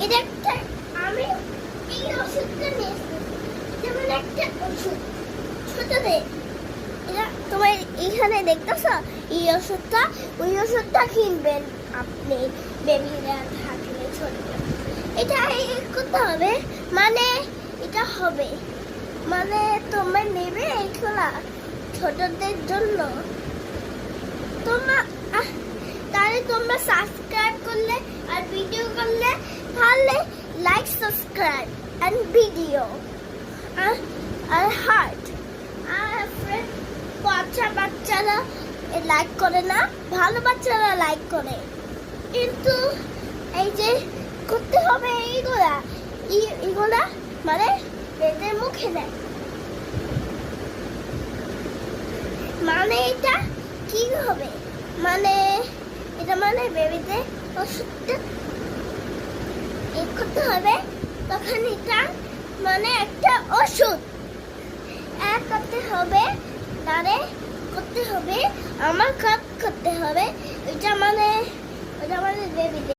এটা একটা আমি এই ওষুধটা নিয়েছি, যেমন একটা ওষুধ ছোটদের, এটা তোমার এইখানে দেখতেছো এই ওষুধটা, ওই ওষুধটা কিনবেন আপনি বেবিরা থাকলে ছোট। এটা করতে হবে, মানে এটা হবে, মানে তোমরা নেবে এগুলা ছোটদের জন্য। তোমরা তাহলে তোমরা সাবস্ক্রাইব করলে আর ভিডিও করলে, তাহলে লাইক সাবস্ক্রাইব এন্ড ভিডিও আর হার্ট। আর বাচ্চারা লাইক করে না, ভালো বাচ্চারা লাইক করে, কিন্তু এই যে করতে হবে এইগুলা মানে বেদের মুখে দেয়, মানে এটা কি হবে, মানে এটা মানে বেবিতে ওষুধটা করতে হবে, তখন এটা মানে একটা ওষুধ করতে হবে, তারে করতে হবে, আমার কাজ করতে হবে, ওইটা মানে বেবিতে